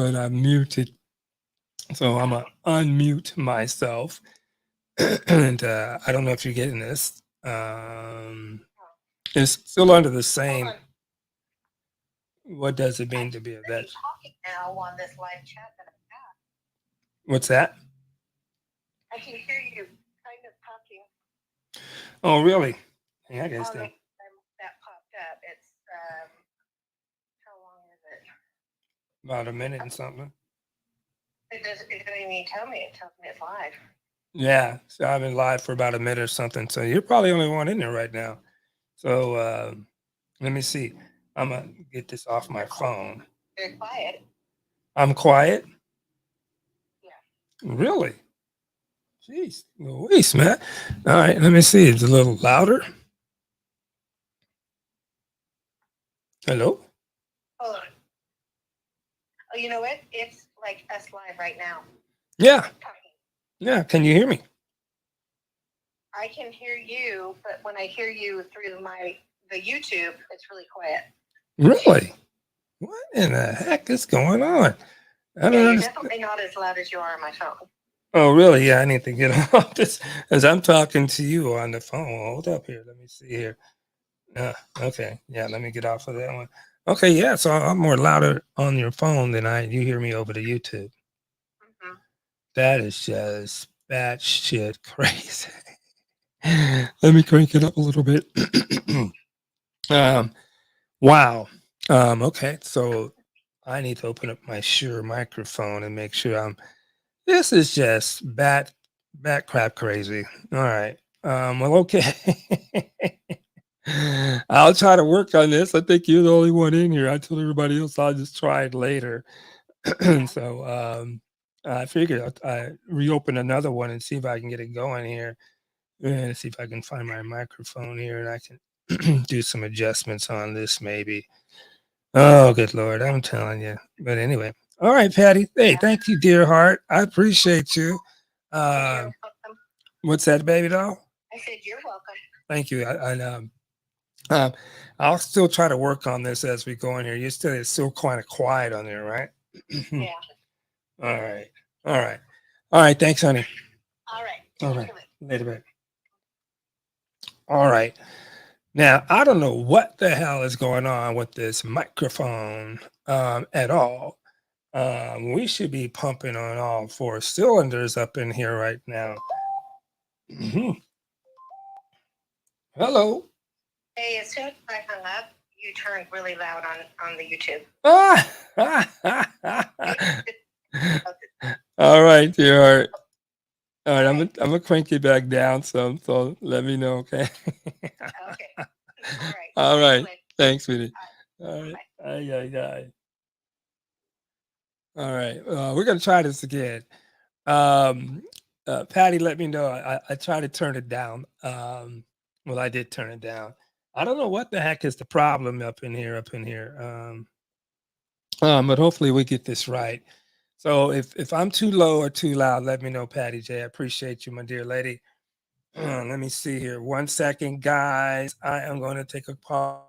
but I'm muted. So I'm going to unmute myself. And I don't know if you're getting this. It's still under the Hold same. on. What does it I mean can to be a hear you veteran? talking now on this live chat that I have. What's that? I can hear you kind of talking Oh, really? Yeah, I guess on the that that popped up. It's how long is it? about a minute and something. It doesn't even tell me. It tells me it's live. Yeah, so I've been live for about a minute or something. So you're probably the only one in there right now. So let me see. I'm gonna get this off my phone. Very quiet. I'm quiet. Yeah. Really? Jeez, Louise, man. All right, let me see. It's a little louder. Hello? Hold on. Oh, you know what? It's like us live right now. Yeah, Talking. yeah. Can you hear me? I can hear you, but when I hear you through the YouTube, it's really quiet. Really? What in the heck is going on? I don't Yeah, you're understand. definitely not as loud as you are on my phone. Oh, really? Yeah, I need to get off this as I'm talking to you on the phone. Hold up here. Let me see here. Okay. Yeah, let me get off of that one. Okay, yeah. So I'm more louder on your phone than you hear me over the YouTube. Mm-hmm. That is just batshit crazy. Let me crank it up a little bit. um, wow. Okay, so I need to open up my Shure microphone and make sure I'm. This is just bat crap crazy. All right. Well, okay. I'll try to work on this. I think you're the only one in here. I told everybody else I'll just try it later. Yeah. So I figured I reopen another one and see if I can get it going here. And see if I can find my microphone here and I can do some adjustments on this maybe. Oh, good Lord. I'm telling you. But anyway. All right, Patty. Hey, Yeah. thank you, dear heart. I appreciate you. You're Uh, welcome. what's that, baby doll? I said you're welcome. Thank you. Uh, I'll still try to work on this as we go in here. It's still kind of quiet on there, right? Yeah. All right. All right. All right. Thanks, honey. All right. All Take right. care of it. Later, babe. All right. Now, I don't know what the hell is going on with this microphone at all. We should be pumping on all four cylinders up in here right now. Mhm. Hello. Hey, as soon as I hung up, you turned really loud on the YouTube. All right, dear heart. All right, I'm gonna crank you back down some, so let me know, okay? Okay. All right. All Thanks, right. Lynn. Thanks, sweetie. All Bye. right. Aye, aye, aye. All right. We're gonna try this again. Um, Patty, let me know. I tried to turn it down. Well, I did turn it down. I don't know what the heck is the problem up in here, but hopefully we get this right. So if I'm too low or too loud, let me know, Patty J. I appreciate you, my dear lady. Let me see here. 1 second, guys. I am going to take a pause.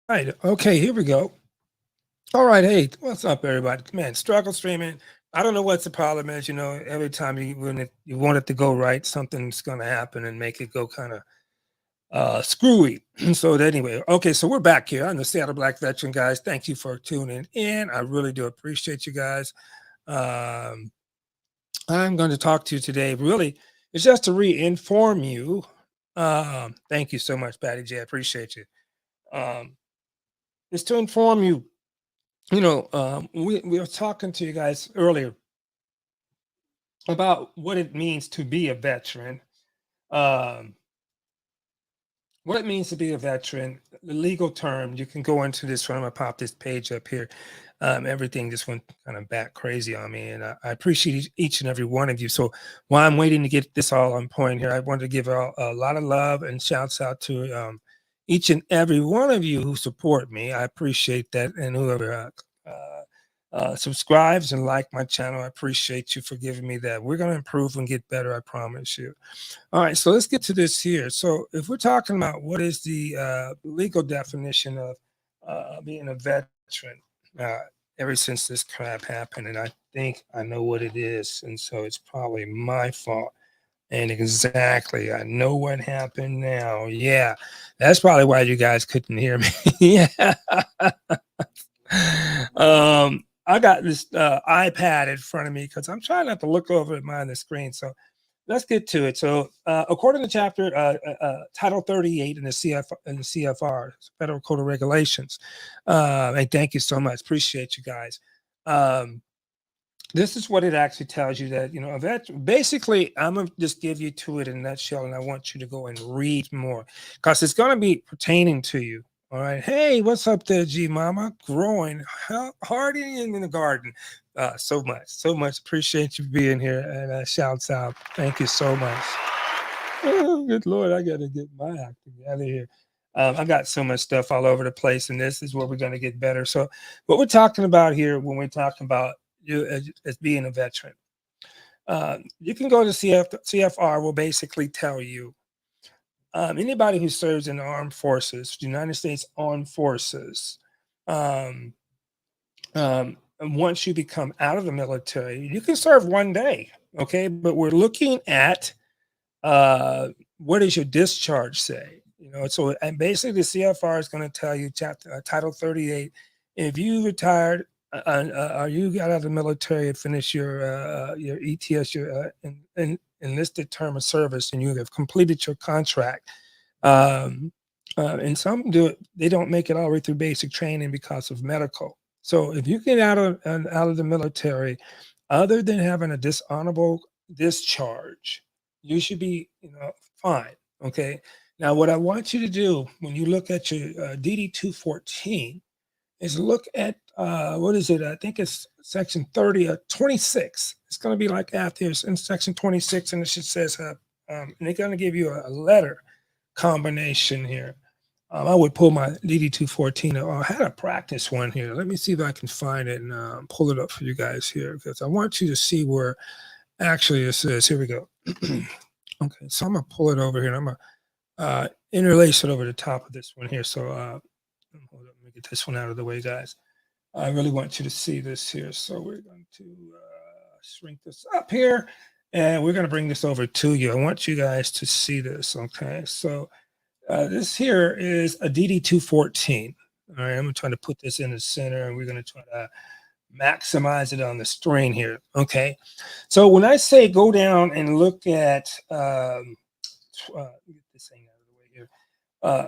Right. Okay, here we go. All right. Hey, what's up, everybody? Man, struggle streaming. I don't know what the problem is. Every time you want it to go right, something's going to happen and make it go kind of screwy. So anyway, okay, so we're back here. I'm the Seattle Black Veteran, guys. Thank you for tuning in. I really do appreciate you guys. Um, I'm going to talk to you today. Really, it's just to re-inform you. Thank you so much, Patty J. I appreciate you. Um, it's to inform you. We were talking to you guys earlier about what it means to be a veteran. Um, what it means to be a veteran, the legal term, you can go into this one. I'm gonna pop this page up here. everything just went kind of back crazy on me. And I appreciate each and every one of you. So while I'm waiting to get this all on point here, I wanted to give a lot of love and shouts out to each and every one of you who support me. I appreciate that. And whoever subscribes and like my channel, I appreciate you for giving me that. We're going to improve and get better, I promise you. All right, so let's get to this here. So if we're talking about what is the legal definition of being a veteran, ever since this crap happened, and I think I know what it is, and so it's probably my fault. And exactly, I know what happened now. Yeah, that's probably why you guys couldn't hear me. Yeah. I got this iPad in front of me because I'm trying not to look over at mine the screen. So let's get to it. So, according to chapter Title 38 in the CFR, Federal Code of Regulations, and thank you so much, appreciate you guys. This is what it actually tells you that basically, I'm gonna just give you to it in a nutshell, and I want you to go and read more because it's going to be pertaining to you. All right. Hey, what's up there, G Mama? Growing hard in the garden. So much. Appreciate you being here. And shouts out. Thank you so much. Oh, good Lord. I got to get my act together here. I got so much stuff all over the place, and this is where we're going to get better. So, what we're talking about here when we're talking about you as being a veteran, you can go to CFR will basically tell you anybody who serves in the armed forces, United States Armed Forces, and once you become out of the military, you can serve 1 day, okay? But we're looking at what does your discharge say? So and basically the CFR is going to tell you Title 38, if you retired or you got out of the military and finished your ETS, your enlisted term of service, and you have completed your contract. And some do it, they don't make it all the way through basic training because of medical. So if you get out of the military, other than having a dishonorable discharge, you should be fine. Okay. Now, what I want you to do when you look at your DD 214 is look at what is it? I think it's section 26. It's going to be like after here in section 26, and it should says, and they're going to give you a letter combination here. I would pull my DD 214. I had a practice one here. Let me see if I can find it and pull it up for you guys here because I want you to see where actually this is. Here we go. Okay, so I'm gonna pull it over here. And I'm gonna interlace it over the top of this one here. So hold up, let me get this one out of the way, guys. I really want you to see this here. So we're going to shrink this up here, and we're going to bring this over to you. I want you guys to see this. Okay, so this here is a DD 214. All right, I'm going to try to put this in the center, and we're going to try to maximize it on the screen here. Okay, so when I say go down and look at get this thing out of the way here,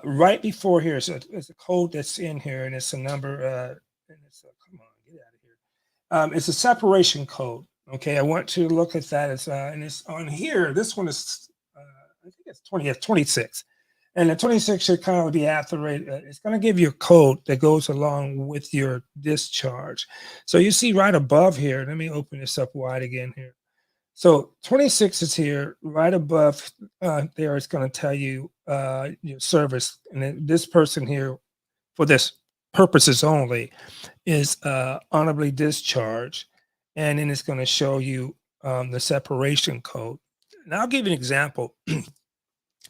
right before here, so it's a code that's in here, and it's a number. And it's come on, get out of here. It's a separation code. Okay, I want to look at that. It's and it's on here. This one is I think it's 26. And the 26 should kind of be after rate. It's going to give you a code that goes along with your discharge. So you see right above here, let me open this up wide again here. So 26 is here, right above there. It's going to tell you your service. And then this person here, for this purposes only, is honorably discharged. And then it's going to show you the separation code. And I'll give you an example.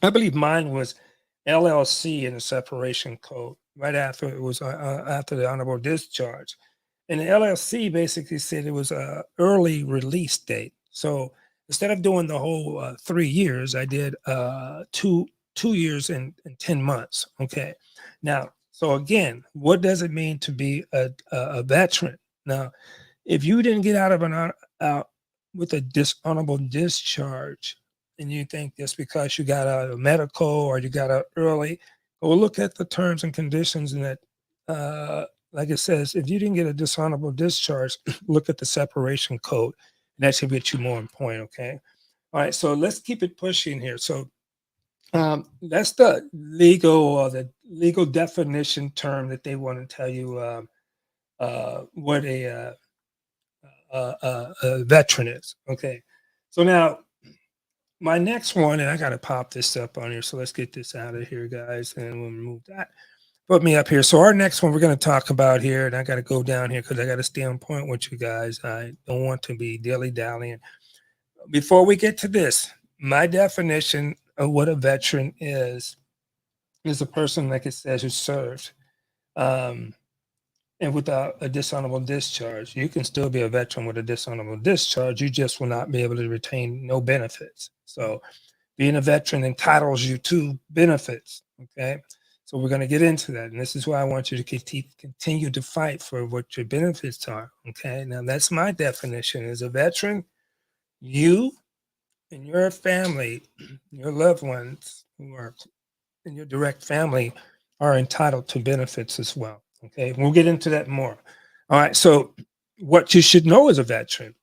I believe mine was LLC in the separation code right after it was after the honorable discharge. And the LLC basically said it was a early release date. So instead of doing the whole 3 years, I did 2 years and 10 months. Okay. Now, so again, what does it mean to be a veteran? Now, if you didn't get out of out with a dishonorable discharge, and you think just because you got a medical or you got a early, go look at the terms and conditions, and that, like it says, if you didn't get a dishonorable discharge, look at the separation code, and that should get you more on point. Okay. All right. So let's keep it pushing here. So that's the legal definition term that they want to tell you what a veteran is. Okay, so now my next one, and I got to pop this up on here. So let's get this out of here, guys, and we'll remove that. Put me up here. So our next one we're going to talk about here, and I got to go down here because I got to stay on point with you guys. I don't want to be dilly dallying. Before we get to this, my definition of what a veteran is a person, like it says, who served. And without a dishonorable discharge, you can still be a veteran with a dishonorable discharge. You just will not be able to retain no benefits. So being a veteran entitles you to benefits. Okay. So we're going to get into that. And this is why I want you to continue to fight for what your benefits are. Okay. Now that's my definition. As a veteran, you and your family, your loved ones who are in your direct family are entitled to benefits as well. Okay. We'll get into that more. All right. So what you should know as a veteran,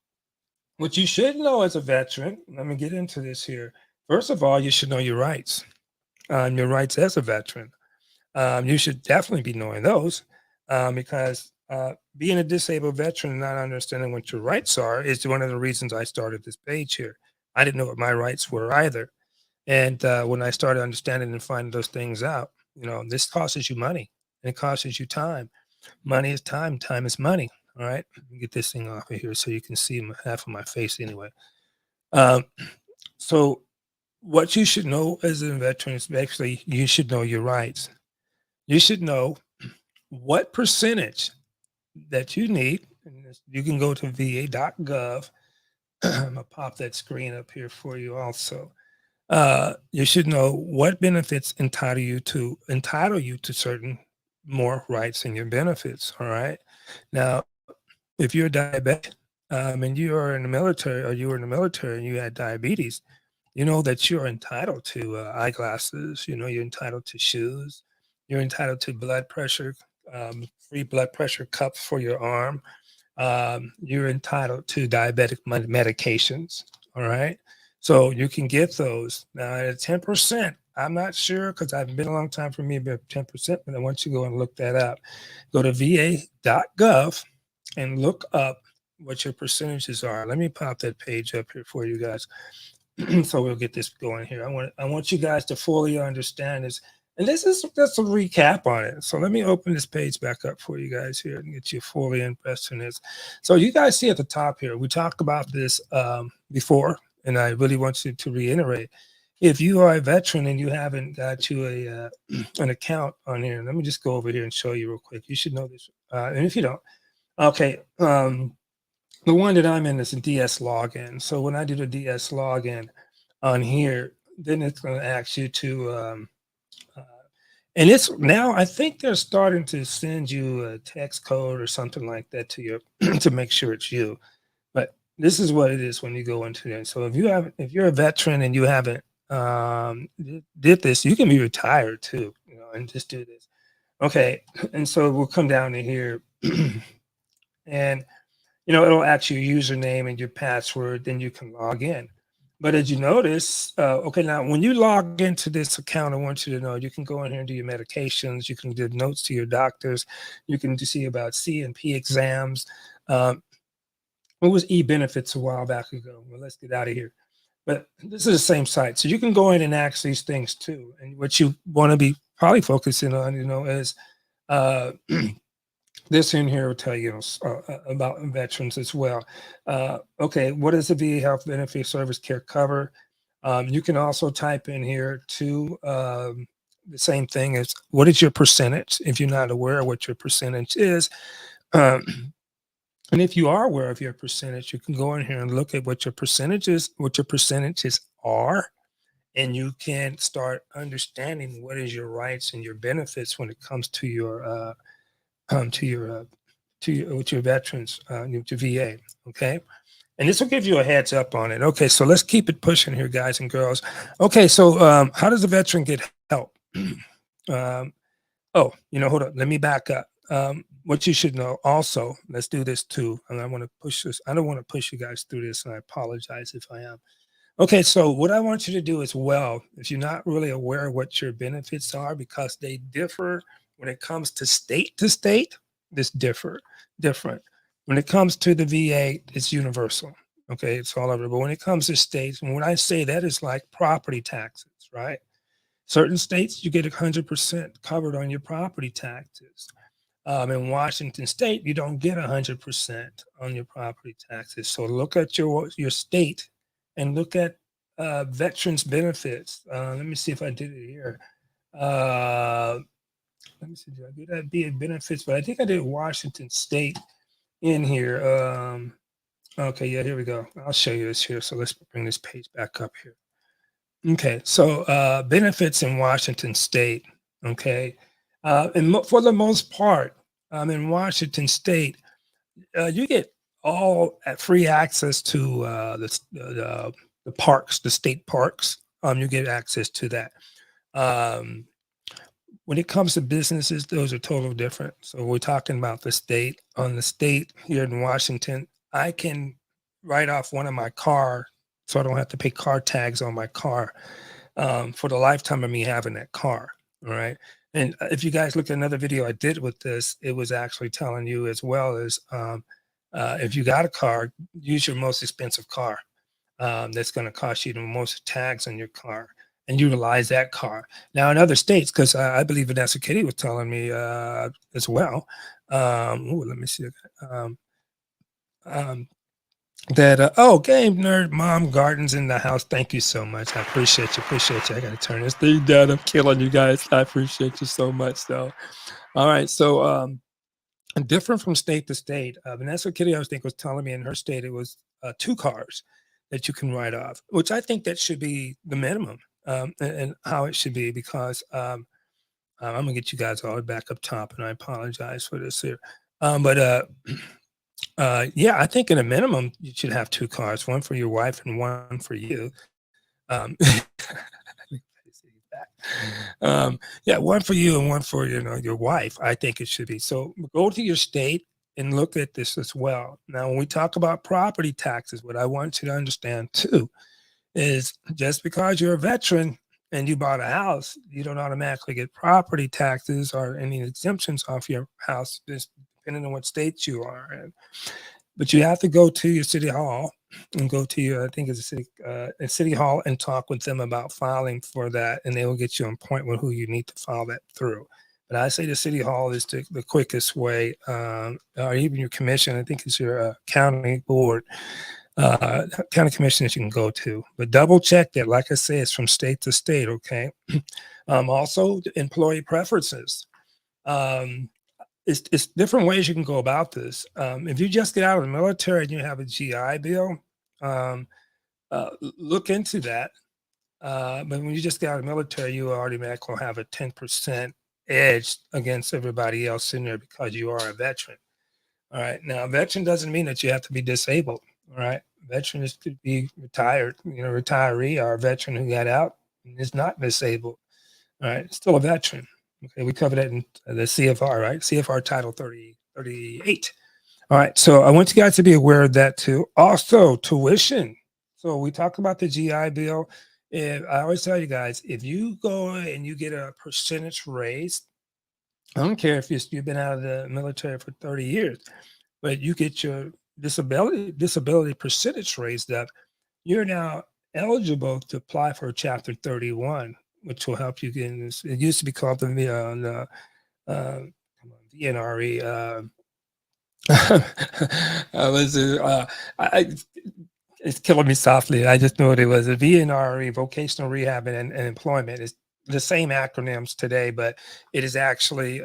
let me get into this here. First of all, you should know your rights as a veteran. You should definitely be knowing those because being a disabled veteran and not understanding what your rights are is one of the reasons I started this page here. I didn't know what my rights were either. And when I started understanding and finding those things out, this costs you money and it costs you time. Money is time. Time is money. All right. Let me get this thing off of here so you can see half of my face anyway. So what you should know as a veteran is actually you should know your rights. You should know what percentage that you need. And you can go to va.gov. I'm going to pop that screen up here for you also. You should know what benefits entitle you to certain more rights in your benefits. All right. Now, if you're diabetic and you are in the military or you were in the military and you had diabetes, you know that you're entitled to eyeglasses, you're entitled to shoes, you're entitled to blood pressure, free blood pressure cups for your arm. You're entitled to diabetic medications. All right. So you can get those. Now at 10%, I'm not sure because I've been a long time for me, but 10%, but I want you to go and look that up. Go to va.gov and look up what your percentages are. Let me pop that page up here for you guys. So we'll get this going here. I want you guys to fully understand this. And this is just a recap on it. So let me open this page back up for you guys here and get you fully impressed in this. So you guys see at the top here, we talked about this before, and I really want you to reiterate. If you are a veteran and you haven't got you an account on here, let me just go over here and show you real quick. You should know this. And if you don't, okay. The one that I'm in is a DS login. So when I do the DS login on here, then it's going to ask you to, and it's now I think they're starting to send you a text code or something like that to your to make sure it's you. But this is what it is when you go into it. So if you're a veteran and you haven't did this, you can be retired too, and just do this. Okay, and so we'll come down to here, and it'll ask you your username and your password, then you can log in. But as you notice, okay, now when you log into this account, I want you to know you can go in here and do your medications. You can do notes to your doctors. You can see about C&P exams. It was e-benefits a while back ago. Well, let's get out of here. But this is the same site. So you can go in and ask these things too. And what you want to be probably focusing on, is this in here will tell you about veterans as well. Okay, what does the VA Health Benefit Service Care cover? You can also type in here too the same thing as what is your percentage if you're not aware of what your percentage is. And if you are aware of your percentage, you can go in here and look at what your percentages are, and you can start understanding what is your rights and your benefits when it comes to your with your veterans, to VA. Okay. And this will give you a heads up on it. Okay. So let's keep it pushing here, guys and girls. Okay. So, how does a veteran get help? Hold on. Let me back up. What you should know also, let's do this too. And I want to push this. I don't want to push you guys through this, and I apologize if I am. Okay. So what I want you to do as well, if you're not really aware of what your benefits are, because they differ when it comes to state, this different. When it comes to the VA, it's universal. Okay, it's all over. But when it comes to states, and when I say that, it's like property taxes, right? Certain states, you get 100% covered on your property taxes. In Washington State, you don't get 100% on your property taxes. So look at your state and look at veterans benefits. Let me see if I did it here. Let me see, did I do that? VA benefits, but I think I did Washington State in here. Okay, yeah, here we go. I'll show you this here. So let's bring this page back up here. Okay, so benefits in Washington State. Okay, and for the most part, in Washington State, you get all free access to the parks, the state parks. You get access to that. When it comes to businesses, those are totally different. So we're talking about the state. On the state here in Washington, I can write off one of my car, so I don't have to pay car tags on my car for the lifetime of me having that car. All right. And if you guys look at another video I did with this, it was actually telling you as well as if you got a car, use your most expensive car. That's going to cost you the most tags on your car and utilize that car. Now in other states, because I believe Vanessa Kitty was telling me as well. Let me see. Oh, Game Nerd Mom Gardens in the house. Thank you so much. I appreciate you. I gotta turn this thing down. I'm killing you guys. I appreciate you so much though. All right, so different from state to state. Vanessa Kitty, I think, was telling me in her state it was 2 cars that you can write off, which I think that should be the minimum, and how it should be, because I'm gonna get you guys all the way back up top, and I apologize for this here. Yeah, I think in a minimum you should have 2 cars, one for your wife and one for you. Yeah, one for you and one for your wife. I think it should be. So go to your state and look at this as well. Now, when we talk about property taxes, what I want you to understand too is just because you're a veteran and you bought a house, you don't automatically get property taxes or any exemptions off your house, just depending on what state you are in. But you have to go to your city hall and go to your, I think it's a city hall, and talk with them about filing for that, and they will get you on point with who you need to file that through. But I say the city hall is the quickest way, or even your commission. I think it's your county board, county commission that you can go to. But double check that. Like I say, it's from state to state. Okay. Also, employee preferences. It's different ways you can go about this. If you just get out of the military and you have a GI Bill, look into that. But when you just get out of the military, you automatically have a 10% edge against everybody else in there because you are a veteran. All right. Now, a veteran doesn't mean that you have to be disabled. All right. Veteran is to be retired, retiree, or a veteran who got out and is not disabled. All right. Still a veteran. Okay, we covered that in the CFR, right? CFR Title 38. All right, so I want you guys to be aware of that too. Also, tuition. So we talked about the GI Bill. And I always tell you guys, if you go and you get a percentage raise, I don't care if you've been out of the military for 30 years, but you get your disability percentage raised up, you're now eligible to apply for Chapter 31. Which will help you get in this. It used to be called the VNRE. It's killing me softly. I just know what it was. A VNRE, Vocational Rehab and Employment, is the same acronyms today, but it is actually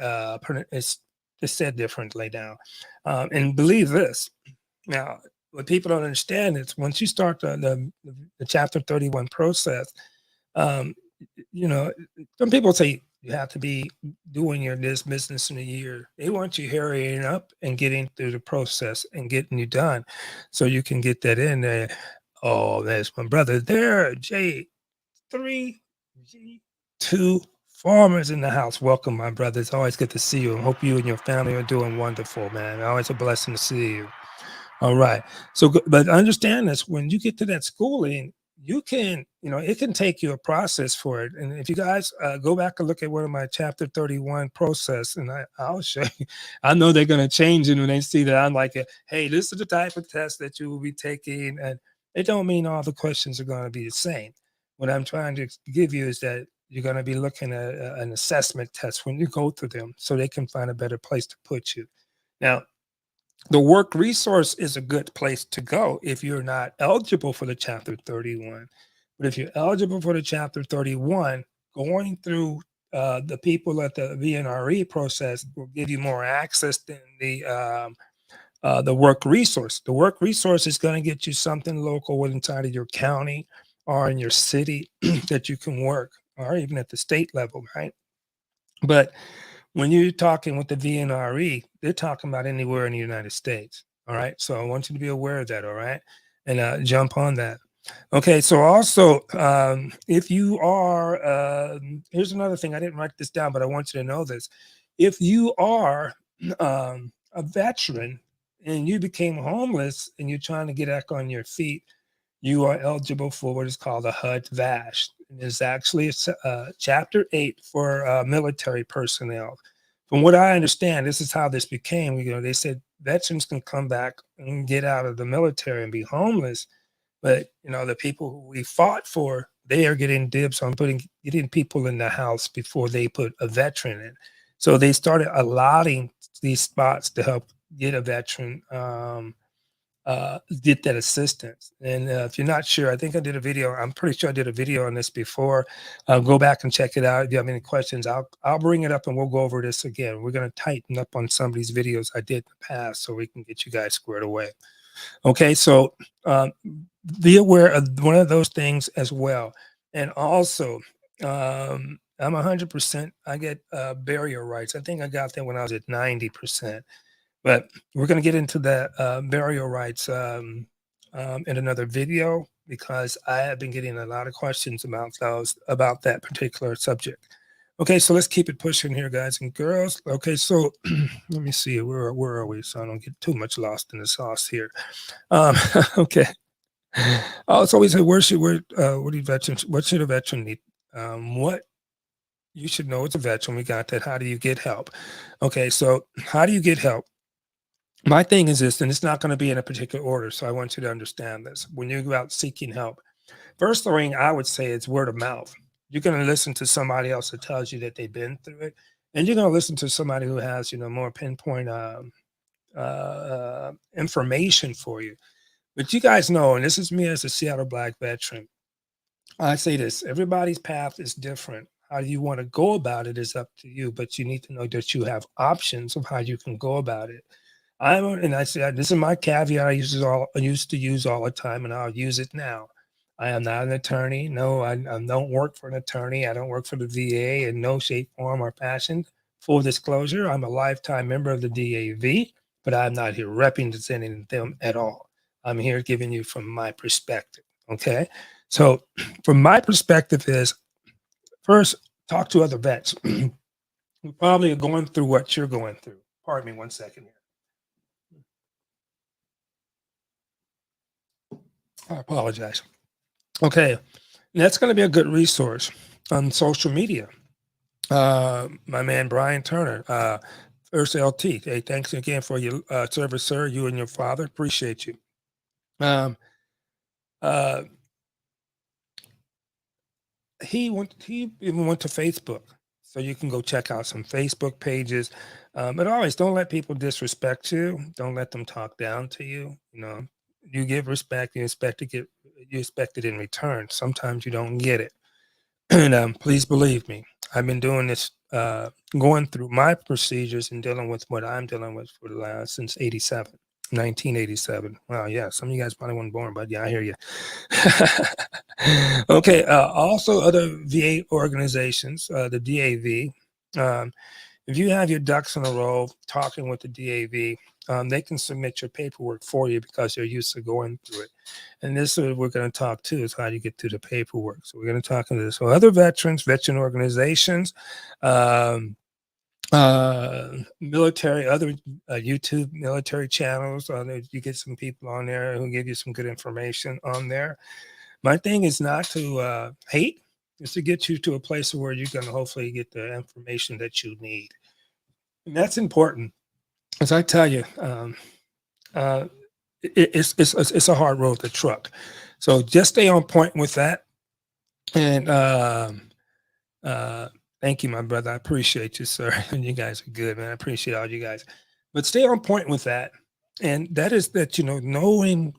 it's said differently now. And believe this. Now, what people don't understand is once you start the Chapter 31 process. Some people say you have to be doing this business in a year. They want you hurrying up and getting through the process and getting you done so you can get that in there. Oh, there's my brother there, J3G2 Farmers in the house. Welcome, my brother. It's always good to see you. I hope you and your family are doing wonderful, man. Always a blessing to see you. All right. So, but understand this, when you get to that schooling, you can, it can take you a process for it. And if you guys go back and look at one of my chapter 31 process, and I'll show you, I know they're going to change it when they see that I'm like, hey, this is the type of test that you will be taking. And it don't mean all the questions are going to be the same. What I'm trying to give you is that you're going to be looking at an assessment test when you go through them so they can find a better place to put you. Now, the work resource is a good place to go if you're not eligible for the chapter 31. But if you're eligible for the chapter 31, going through the people at the VNRE process will give you more access than the work resource. The work resource is going to get you something local inside of your county or in your city that you can work, or even at the state level, right? But when you're talking with the VNRE, they're talking about anywhere in the United States. All right. So I want you to be aware of that. All right. And jump on that. Okay. So also, if you are, here's another thing. I didn't write this down, but I want you to know this. If you are a veteran and you became homeless and you're trying to get back on your feet, you are eligible for what is called a HUD VASH. It's actually chapter 8 for military personnel. From what I understand, this is how this became. They said veterans can come back and get out of the military and be homeless, but the people who we fought for, they are getting dibs on getting people in the house before they put a veteran in. So they started allotting these spots to help get a veteran get that assistance. And if you're not sure, I think I did a video. I'm pretty sure I did a video on this before. Go back and check it out. If you have any questions, I'll bring it up and we'll go over this again. We're going to tighten up on some of these videos I did in the past so we can get you guys squared away. Okay, so be aware of one of those things as well. And also, I'm 100%. I get barrier rights. I think I got that when I was at 90%. But we're going to get into that burial rights in another video because I have been getting a lot of questions about that particular subject. Okay, so let's keep it pushing here, guys and girls. Okay, so let me see where are we, so I don't get too much lost in the sauce here. Okay. So we said, what should a veteran need? What you should know as a veteran, we got that. How do you get help? Okay, so how do you get help? My thing is this, and it's not going to be in a particular order, so I want you to understand this. When you go out seeking help, first thing I would say is word of mouth. You're going to listen to somebody else that tells you that they've been through it, and you're going to listen to somebody who has, more pinpoint information for you. But you guys know, and this is me as a Seattle Black veteran, I say this: everybody's path is different. How you want to go about it is up to you, but you need to know that you have options of how you can go about it. And I said, this is my caveat I used to use all the time, and I'll use it now. I am not an attorney. No, I don't work for an attorney. I don't work for the VA in no shape, form, or fashion. Full disclosure, I'm a lifetime member of the DAV, but I'm not here representing them at all. I'm here giving you from my perspective. Okay. So from my perspective is, first, talk to other vets who probably are going through what you're going through. Pardon me 1 second here. I apologize. Okay, that's going to be a good resource on social media. My man Brian Turner, First LT. Hey, thanks again for your service, sir. You and your father, appreciate you. He even went to Facebook, so you can go check out some Facebook pages. But always don't let people disrespect you. Don't let them talk down to you. You give respect, you expect it in return. Sometimes you don't get it. And please believe me, I've been doing this, going through my procedures and dealing with what I'm dealing with since 1987. Wow, yeah, some of you guys probably weren't born, but yeah, I hear you. Okay, also other VA organizations, the DAV. If you have your ducks in a row talking with the DAV, they can submit your paperwork for you because they're used to going through it. And this is what we're going to talk to is how you get through the paperwork. So we're going to talk into this. So other veteran organizations, military, other YouTube military channels. You get some people on there who give you some good information on there. My thing is not to hate, is to get you to a place where you can hopefully get the information that you need. And that's important. As I tell you, uh, it's a hard road to truck. So just stay on point with that. And uh, thank you, my brother. I appreciate you, sir. And you guys are good, man. I appreciate all you guys. But stay on point with that. And that is that, knowing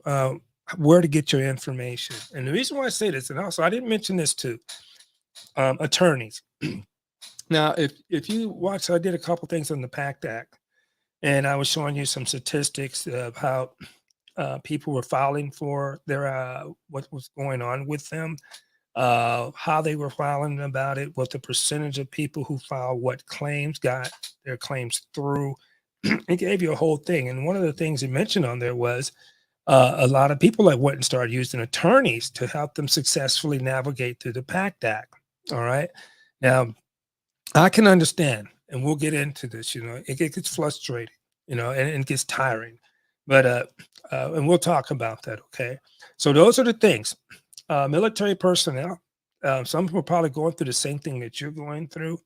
where to get your information. And the reason why I say this, and also I didn't mention this too, attorneys. Now, if you watch, I did a couple things on the PACT Act, and I was showing you some statistics of how people were filing for their what was going on with them, how they were filing about it, what the percentage of people who filed what claims got their claims through. It gave you a whole thing. And one of the things he mentioned on there was a lot of people that went and started using attorneys to help them successfully navigate through the PACT Act. All right. Now, I can understand, and we'll get into this, it gets frustrating, and it gets tiring. But, and we'll talk about that. Okay. So those are the things. Military personnel, some people are probably going through the same thing that you're going through.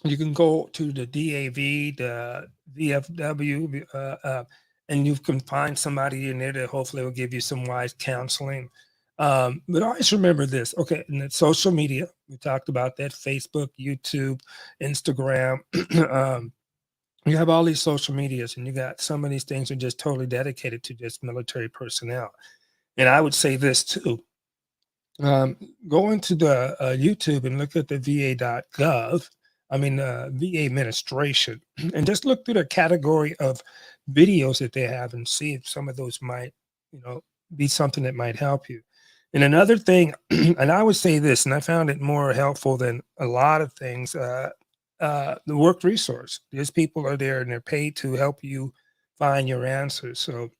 You can go to the DAV, the VFW, and you can find somebody in there that hopefully will give you some wise counseling. But always remember this, okay? And it's social media. We talked about that: Facebook, YouTube, Instagram. You have all these social medias, and you got some of these things are just totally dedicated to just military personnel. And I would say this too. Go into the YouTube and look at the VA.gov. I mean, VA administration, and just look through the category of videos that they have and see if some of those might, be something that might help you. And another thing, and I would say this, and I found it more helpful than a lot of things, the work resource. These people are there and they're paid to help you find your answers. So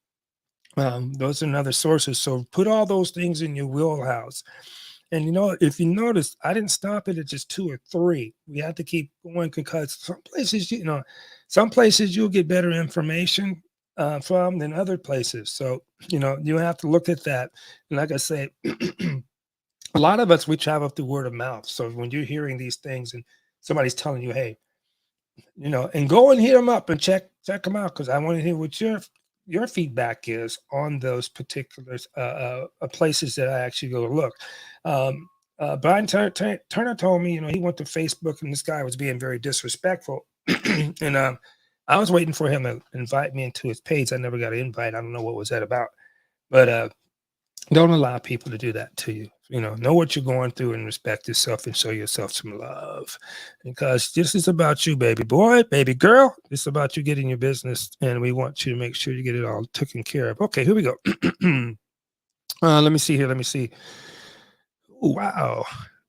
those are another sources. So put all those things in your wheelhouse. And if you notice, I didn't stop it at just 2 or 3. We have to keep going because some places you'll get better information from than other places. So, you have to look at that. And like I say, a lot of us, we travel through word of mouth. So when you're hearing these things and somebody's telling you, hey, and go and hit them up and check them out, because I want to hear what your feedback is on those particular places that I actually go to look. Brian Turner told me, he went to Facebook and this guy was being very disrespectful. And I was waiting for him to invite me into his page. I never got an invite. I don't know what was that about. But don't allow people to do that to you. Know what you're going through and respect yourself and show yourself some love, because this is about you, baby boy, baby girl. This is about you getting your business, and we want you to make sure you get it all taken care of. Okay, here we go. Let me see here. Let me see. Ooh, wow.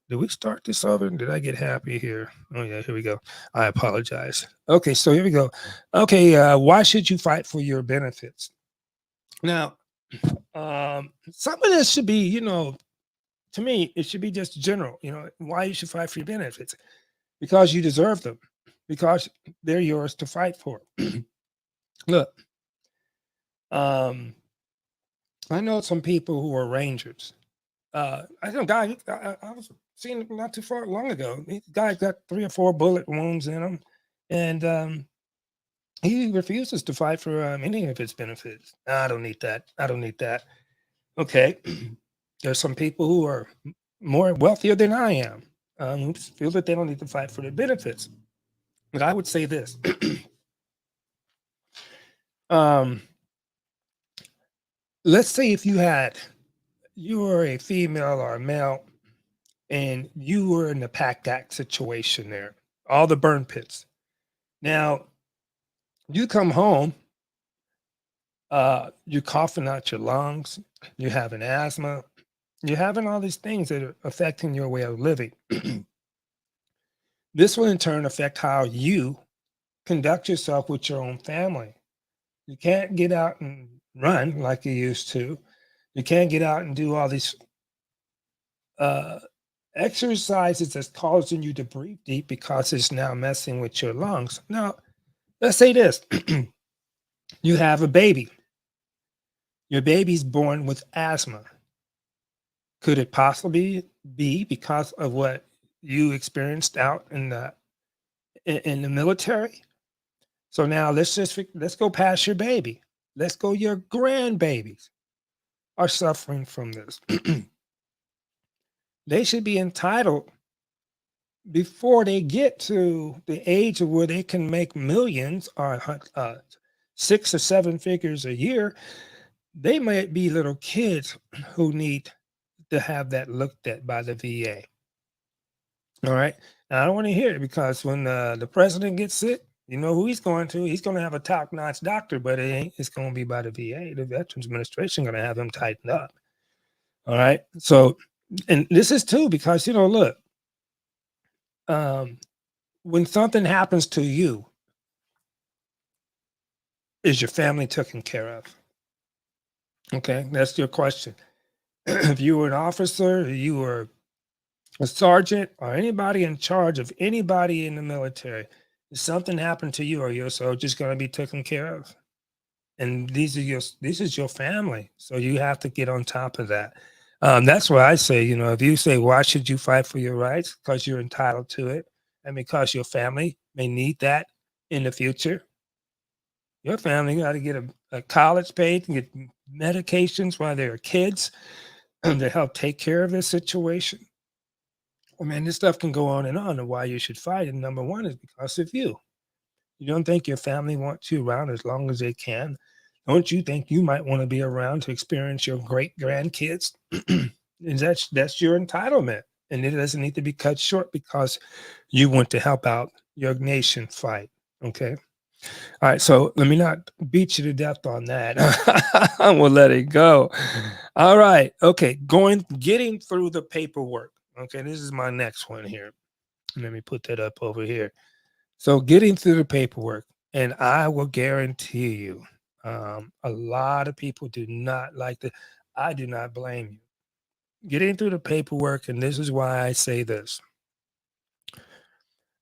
Did we start this over? Did I get happy here? Oh, yeah, here we go. I apologize. Okay, so here we go. Okay, why should you fight for your benefits? Now, some of this should be, to me, it should be just general, why you should fight for your benefits. Because you deserve them, because they're yours to fight for. Look, I know some people who are Rangers. I know a guy, I was seeing him not too far long ago. This guy got 3 or 4 bullet wounds in him, and he refuses to fight for any of his benefits. I don't need that. I don't need that. Okay. There's some people who are more wealthier than I am, who feel that they don't need to fight for their benefits. But I would say this. Let's say if you were a female or a male, and you were in the PACT Act situation there, all the burn pits. Now, you come home, you're coughing out your lungs, you're having asthma, you're having all these things that are affecting your way of living. This will in turn affect how you conduct yourself with your own family. You can't get out and run like you used to. You can't get out and do all these exercises that's causing you to breathe deep because it's now messing with your lungs. Now, let's say this. You have a baby. Your baby's born with asthma. Could it possibly be because of what you experienced out in the military? So now let's go past your baby. Let's go your grandbabies are suffering from this. They should be entitled before they get to the age of where they can make millions or 6 or 7 figures a year. They might be little kids who need to have that looked at by the VA. All right. Now, I don't want to hear it because when the president gets sick, you know who he's going to? He's going to have a top-notch doctor, but it's going to be by the VA. The Veterans Administration going to have him tightened up. All right. So, and this is too because look, when something happens to you, is your family taken care of? Okay, that's your question. If you were an officer, you were a sergeant, or anybody in charge of anybody in the military, if something happened to you, are your soldiers going to be taken care of? And this is your family, so you have to get on top of that. That's why I say, if you say, why should you fight for your rights? Because you're entitled to it, and because your family may need that in the future. Your family got to get a college paid and get medications while they're kids to help take care of this situation. Well, man, this stuff can go on and why you should fight. And number one is because of you. You don't think your family wants you around as long as they can? Don't you think you might want to be around to experience your great grandkids? And that's your entitlement. And it doesn't need to be cut short because you want to help out your nation fight. Okay. All right. So let me not beat you to death on that. We'll let it go. All right. Okay. Getting through the paperwork. Okay. This is my next one here. Let me put that up over here. So getting through the paperwork, and I will guarantee you, a lot of people do not like the. I do not blame you. Getting through the paperwork, and this is why I say this.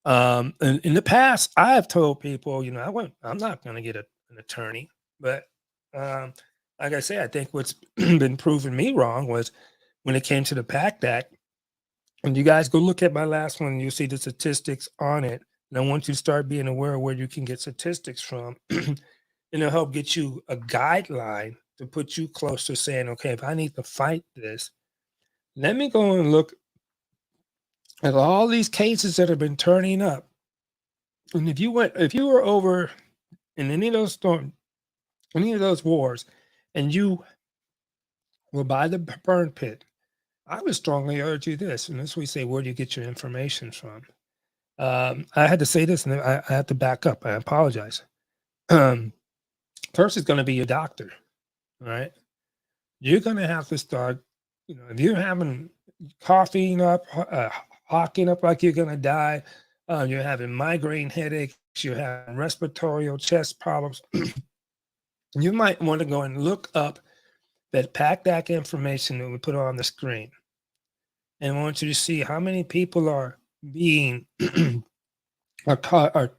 In the past, I have told people, I'm not going to get an attorney, but like I say, I think what's been proven me wrong was when it came to the PACT Act. And you guys go look at my last one, you'll see the statistics on it. And I want you to start being aware of where you can get statistics from. And it'll help get you a guideline to put you close to saying, okay, if I need to fight this, let me go and look at all these cases that have been turning up. And if you were over in any of those wars, and you were by the burn pit, I would strongly urge you this, and this we say, where do you get your information from? I had to say this, and I had to back up. I apologize. First is going to be your doctor, right? You're going to have to start, if you're having coughing up, hawking up like you're going to die, you're having migraine headaches, you're having respiratory chest problems, you might want to go and look up that PACT Act information that we put on the screen. And I want you to see how many people are being are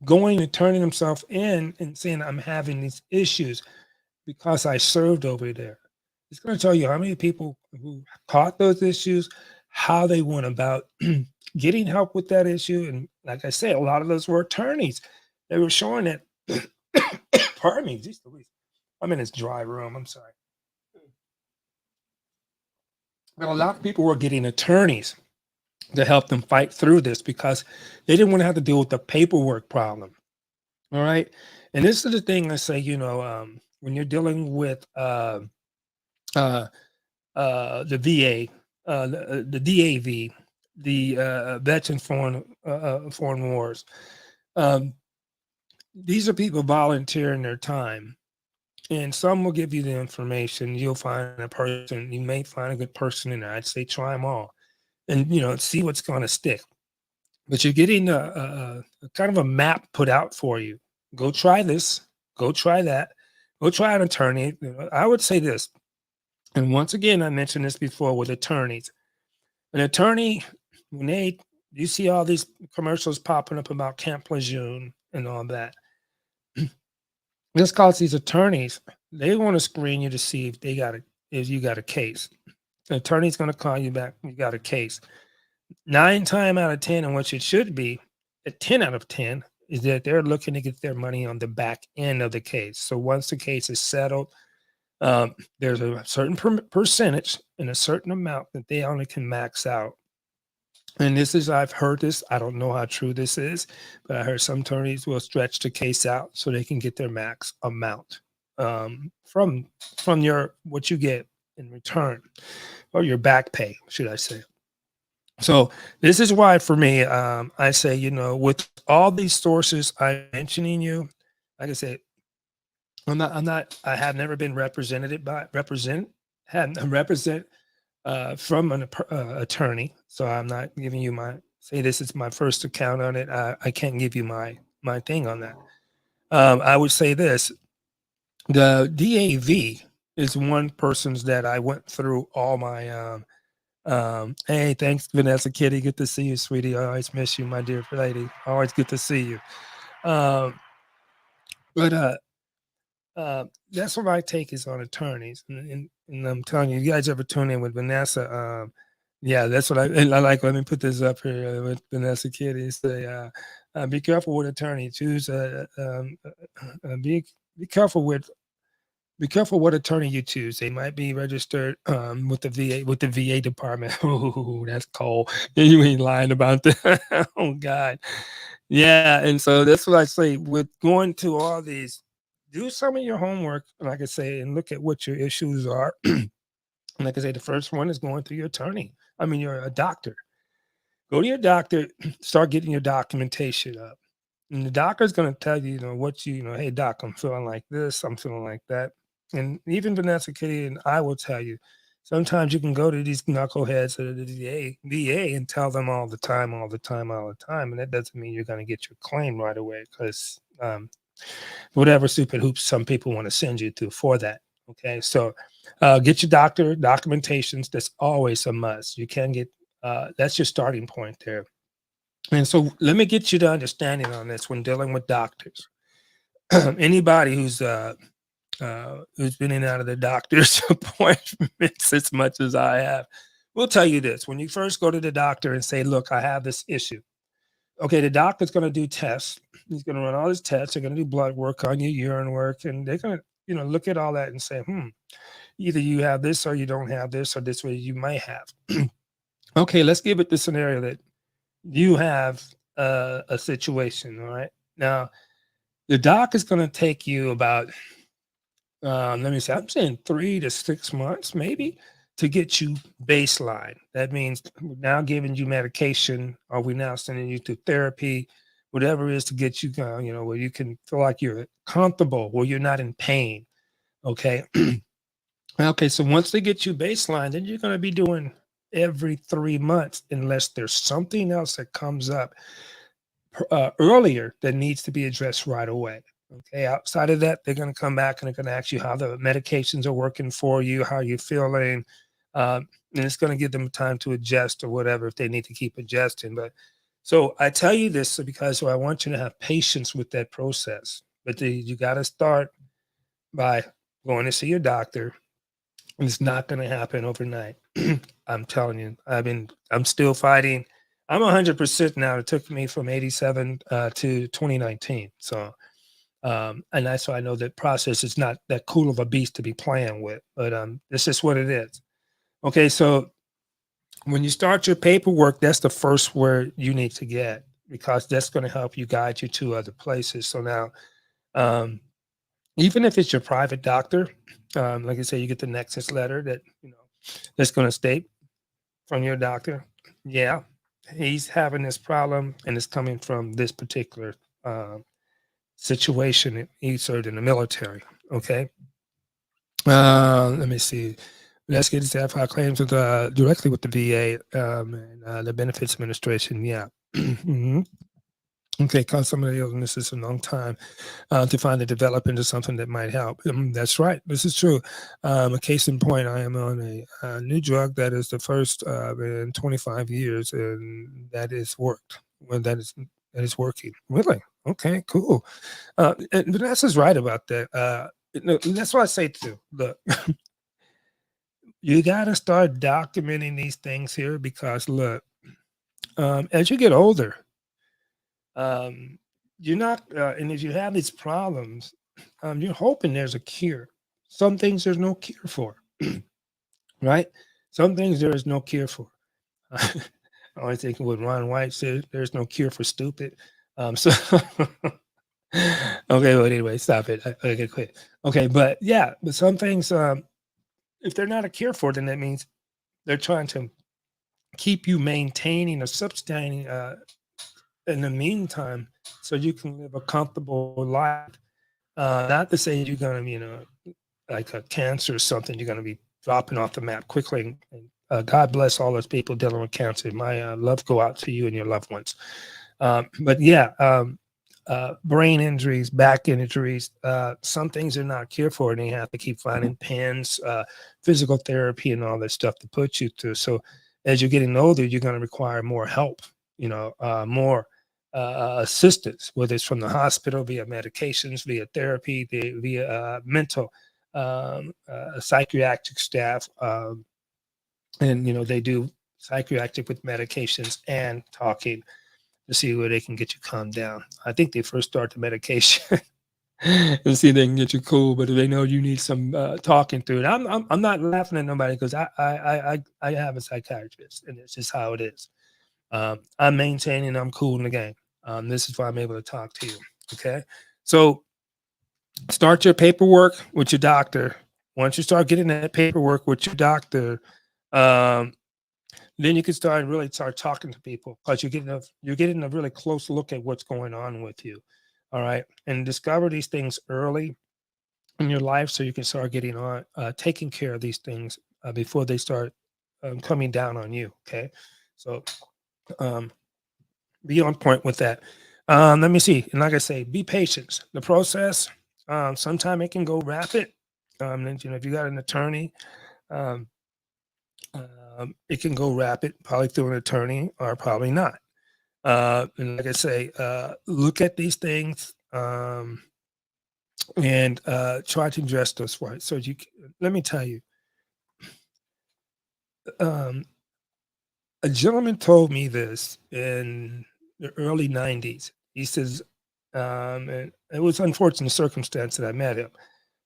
going and turning themselves in and saying, I'm having these issues because I served over there. It's going to tell you how many people who caught those issues, how they went about getting help with that issue. And like I say, a lot of those were attorneys. They were showing that, pardon me, geez Louise, I'm in this dry room, I'm sorry. But a lot of people were getting attorneys to help them fight through this because they didn't want to have to deal with the paperwork problem. All right. And this is the thing I say, when you're dealing with the VA, the DAV, the Veteran Foreign Wars, these are people volunteering their time. And some will give you the information. You'll find a person, you may find a good person in there. I'd say try them all and, see what's going to stick. But you're getting a kind of a map put out for you. Go try this. Go try that. Go try an attorney. I would say this. And once again, I mentioned this before with attorneys. An attorney, when you see all these commercials popping up about Camp Lejeune and all that, just cause these attorneys, they want to screen you to see if you got a case. The attorney's going to call you back. You got a case. 9 times out of 10, and what it should be, a 10 out of 10, is that they're looking to get their money on the back end of the case. So once the case is settled, there's a certain percentage and a certain amount that they only can max out. And this is, I've heard this, I don't know how true this is, but I heard some attorneys will stretch the case out so they can get their max amount from your what you get in return, or your back pay, should I say. So this is why for me, I say, with all these sources I'm mentioning you, like I said, I have never been represented from an attorney. So I'm not giving you say this is my first account on it. I can't give you my thing on that. I would say this, the DAV is one person's that I went through all my, hey, thanks, Vanessa Kitty. Good to see you, sweetie. I always miss you, my dear lady. Always good to see you. But that's what my take is on attorneys. And I'm telling you, you guys ever tune in with Vanessa? Yeah, that's what I like. Let me put this up here with Vanessa Kitty. Say, be careful with attorney. Choose be careful with. Be careful what attorney you choose. They might be registered with the VA department. Oh, that's cold. You ain't lying about that. Oh God. Yeah, and so that's what I say with going to all these. Do some of your homework, like I say, and look at what your issues are. Like I say, the first one is going to your attorney. I mean, you're a doctor. Go to your doctor, start getting your documentation up. And the doctor's going to tell you, hey, doc, I'm feeling like this, I'm feeling like that. And even Vanessa Kitty and I will tell you, sometimes you can go to these knuckleheads at the VA and tell them all the time. And that doesn't mean you're going to get your claim right away, because whatever stupid hoops some people want to send you through for that. Okay, so get your doctor documentations. That's always a must. You can get that's your starting point there. And so let me get you to understanding on this when dealing with doctors. Anybody who's been in and out of the doctor's appointments as much as I have will tell you this. When you first go to the doctor and say, look, I have this issue. Okay, the doctor's going to do tests. He's going to run all his tests. They're going to do blood work on you, urine work, and they're going to, look at all that and say, either you have this or you don't have this, or this way you might have. Okay, let's give it the scenario that you have a situation. All right. Now, the doc is going to take you about, let me say, I'm saying 3 to 6 months, maybe, to get you baseline. That means we're now giving you medication, or we're now sending you to therapy, whatever it is to get you, where you can feel like you're comfortable, where you're not in pain. Okay. Okay. So once they get you baseline, then you're going to be doing every 3 months, unless there's something else that comes up earlier that needs to be addressed right away. Okay. Outside of that, they're going to come back and they're going to ask you how the medications are working for you, how you're feeling. And it's going to give them time to adjust or whatever, if they need to keep adjusting. But so I tell you this because I want you to have patience with that process. But you got to start by going to see your doctor. And it's not going to happen overnight. I'm telling you, I'm still fighting. I'm 100% now. It took me from 87 to 2019. So, and that's why I know that process is not that cool of a beast to be playing with, but this is what it is. Okay, so when you start your paperwork, that's the first where you need to get, because that's going to help you guide you to other places. So now, even if it's your private doctor, like I say, you get the nexus letter that, that's going to state from your doctor, yeah, he's having this problem and it's coming from this particular situation he served in the military. Okay. Let me see. Let's get to file claims with, directly with the VA and the Benefits Administration. Yeah. Mhm. Okay, cause some of the illnesses a long time to finally develop into something that might help. That's right. This is true. A case in point, I am on a new drug that is the first in 25 years, and that is worked. Well, that is working. Really? Okay, cool. And Vanessa's right about that. That's what I say too. Look, you got to start documenting these things here because look, as you get older, um, you're not, and if you have these problems, you're hoping there's a cure. Some things there's no cure for, right? Some things there is no cure for. I always think what Ron White said, there's no cure for stupid. So okay, well anyway, stop it. I gotta quit. Okay, but yeah, but some things, if they're not a cure for, then that means they're trying to keep you maintaining or sustaining in the meantime so you can live a comfortable life. Not to say you're gonna, like a cancer or something, you're gonna be dropping off the map quickly. And God bless all those people dealing with cancer. My love go out to you and your loved ones. But yeah, brain injuries, back injuries, some things are not cured for, and they have to keep finding pens, physical therapy, and all that stuff to put you through. So as you're getting older, you're going to require more help, more assistance, whether it's from the hospital via medications, via therapy, via mental, psychiatric staff, and they do psychiatric with medications and talking to see where they can get you calmed down. I think they first start the medication and see if they can get you cool, but if they know you need some talking through it, I'm not laughing at nobody because I have a psychiatrist and it's just how it is. I'm maintaining, I'm cool in the game. This is why I'm able to talk to you. Okay, so start your paperwork with your doctor. Once you start getting that paperwork with your doctor, um, then you can start talking to people because you're getting a really close look at what's going on with you. All right. And discover these things early in your life so you can start getting on taking care of these things before they start coming down on you. Okay. So um, be on point with that. Let me see. And like I say, be patient. The process, sometimes it can go rapid. And, if you got an attorney, um, it can go rapid, probably through an attorney or probably not. And like I say, look at these things and try to address those right. So let me tell you, um, a gentleman told me this in the early '90s. He says, and it was unfortunate circumstance that I met him.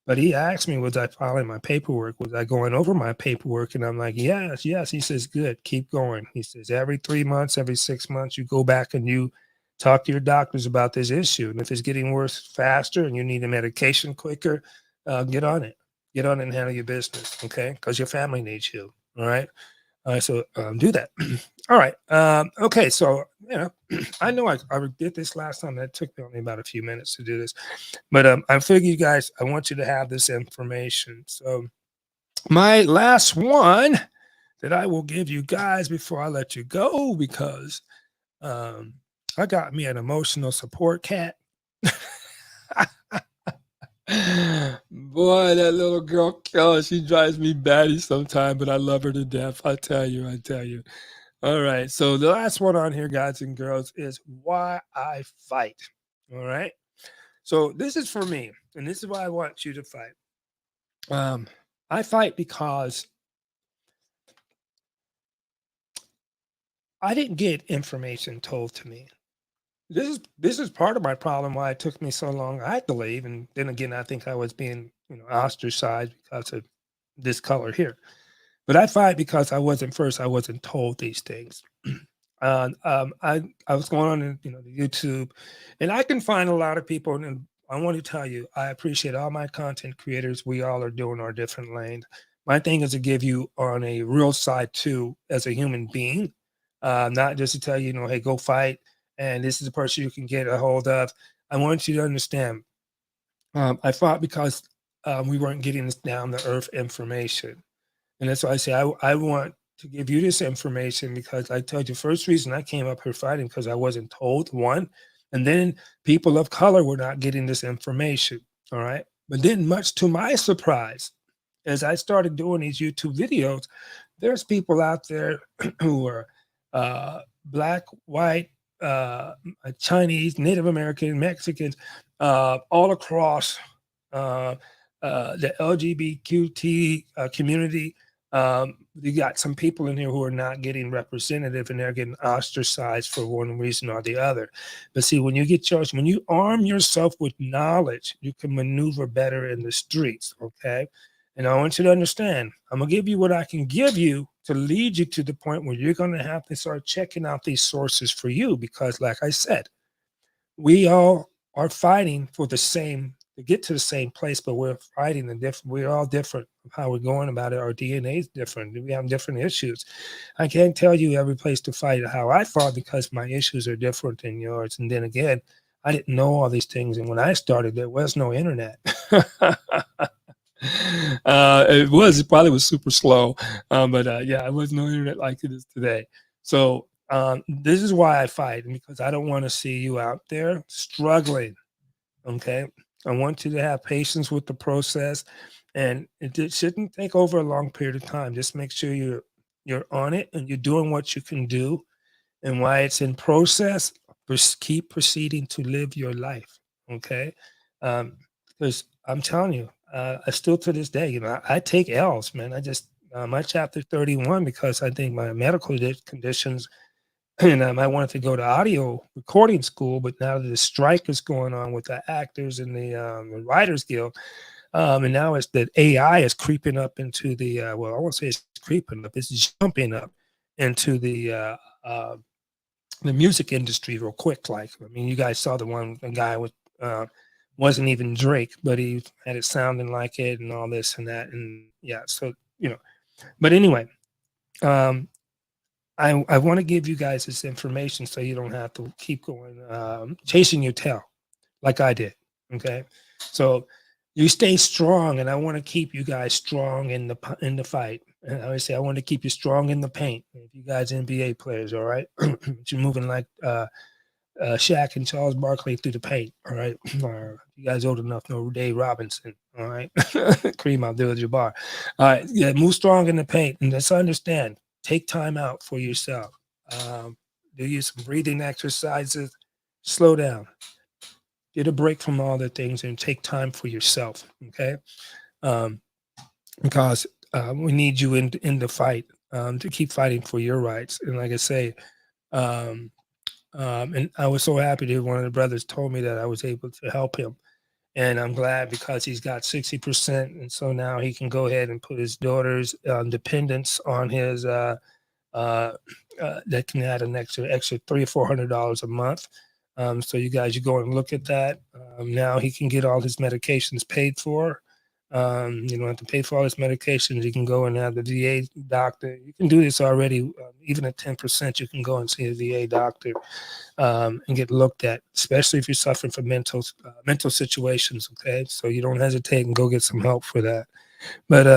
But he asked me, was I filing my paperwork? Was I going over my paperwork? And I'm like, yes, yes. He says, good, keep going. He says, every 3 months, every 6 months, you go back and you talk to your doctors about this issue. And if it's getting worse faster and you need a medication quicker, get on it. Get on it and handle your business, okay? Because your family needs you, all right? So do that. All right. Okay. So, I know I did this last time. That took me only about a few minutes to do this. But I figure you guys, I want you to have this information. So, my last one that I will give you guys before I let you go, because um, I got me an emotional support cat. Boy, that little girl, she drives me batty sometimes, but I love her to death. I tell you, I tell you. All right. So the last one on here, guys and girls, is why I fight. All right. So this is for me, and this is why I want you to fight. I fight because I didn't get information told to me. This is part of my problem why it took me so long, I believe. And then again, I think I was being, ostracized because of this color here. But I fight because I wasn't told these things. I was going on, the YouTube, and I can find a lot of people. And I want to tell you, I appreciate all my content creators. We all are doing our different lanes. My thing is to give you on a real side too, as a human being, not just to tell you, hey, go fight, and this is the person you can get a hold of. I want you to understand. I fought because we weren't getting this down to earth information. And that's why I say I want to give you this information because I told you first reason I came up here fighting because I wasn't told one, and then people of color were not getting this information. All right, but then much to my surprise, as I started doing these YouTube videos, there's people out there who are black, white, Chinese, Native American, Mexicans, all across the LGBTQ community, You got some people in here who are not getting representative and they're getting ostracized for one reason or the other. But see, when you arm yourself with knowledge, you can maneuver better in the streets. Okay. And I want you to understand, I'm going to give you what I can give you to lead you to the point where you're going to have to start checking out these sources for you. Because, like I said, we all are fighting for the same to get to the same place, but we're fighting the different. We're all different of how we're going about it. Our DNA is different. We have different issues. I can't tell you every place to fight how I fought because my issues are different than yours. And then again, I didn't know all these things, and when I started, there was no internet. It probably was super slow, but yeah, it was no internet like it is today. So this is why I fight, because I don't want to see you out there struggling. Okay, I want you to have patience with the process, and it shouldn't take over a long period of time. Just make sure you're on it and you're doing what you can do. And while it's in process, keep proceeding to live your life. Okay, because I'm telling you, I still to this day, I take L's, man. I just my chapter 31 because I think my medical conditions and I wanted to go to audio recording school, but now that the strike is going on with the actors and the Writers Guild, and now it's that AI is creeping up into the well, I won't say it's creeping up, it's jumping up into the music industry real quick. Like, I mean, you guys saw the guy with wasn't even Drake, but he had it sounding like it and all this and that, and yeah, so but anyway, um, I want to give you guys this information so you don't have to keep going chasing your tail like I did. Okay, so you stay strong, and I want to keep you guys strong in the fight. And I always say I want to keep you strong in the paint. If you guys NBA players, all right, you're moving like Shaq and Charles Barkley through the paint, all right. Or you guys old enough know Dave Robinson, all right. Kareem Abdul-Jabbar, all right. Yeah, move strong in the paint, and just understand. Take time out for yourself. Do you some breathing exercises. Slow down. Get a break from all the things and take time for yourself. Okay, because we need you in the fight to keep fighting for your rights. And like I say, and I was so happy that one of the brothers told me that I was able to help him. And I'm glad because he's got 60%. And so now he can go ahead and put his daughter's dependents on his, that can add an extra $300 or $400 a month. So you guys, you go and look at that. Now he can get all his medications paid for. You don't have to pay for all his medications. You can go and have the VA doctor. You can do this already. Even at 10%, you can go and see a VA doctor and get looked at, especially if you're suffering from mental situations. Okay, so you don't hesitate and go get some help for that. But